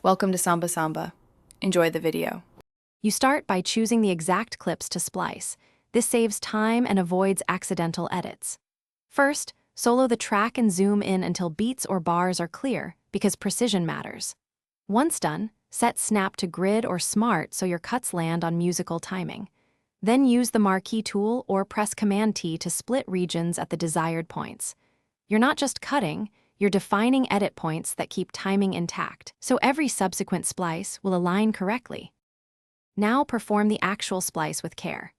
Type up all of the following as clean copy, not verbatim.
Welcome to Samba Samba. Enjoy the video. You start by choosing the exact clips to splice. This saves time and avoids accidental edits. First, solo the track and zoom in until beats or bars are clear, because precision matters. Once done, set snap to grid or smart so your cuts land on musical timing. Then use the marquee tool or press Command-T to split regions at the desired points. You're not just cutting, you're defining edit points that keep timing intact, so every subsequent splice will align correctly. Now perform the actual splice with care.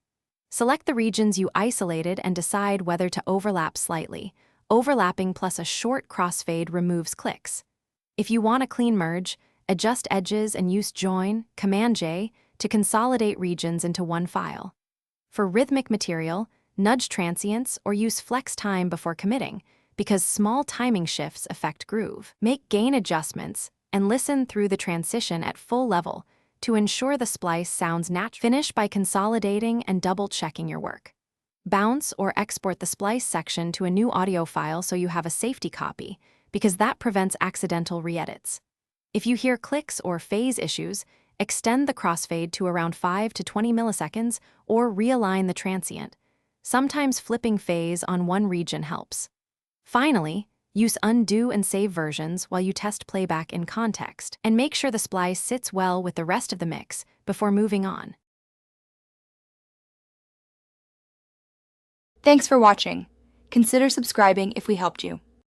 Select the regions you isolated and decide whether to overlap slightly. Overlapping plus a short crossfade removes clicks. If you want a clean merge, adjust edges and use Join, Command-J, to consolidate regions into one file. For rhythmic material, nudge transients or use flex time before committing, because small timing shifts affect groove. Make gain adjustments and listen through the transition at full level to ensure the splice sounds natural. Finish by consolidating and double-checking your work. Bounce or export the splice section to a new audio file so you have a safety copy, because that prevents accidental re-edits. If you hear clicks or phase issues, extend the crossfade to around 5 to 20 milliseconds or realign the transient. Sometimes flipping phase on one region helps. Finally, use undo and save versions while you test playback in context, and make sure the splice sits well with the rest of the mix before moving on. Thanks for watching. Consider subscribing if we helped you.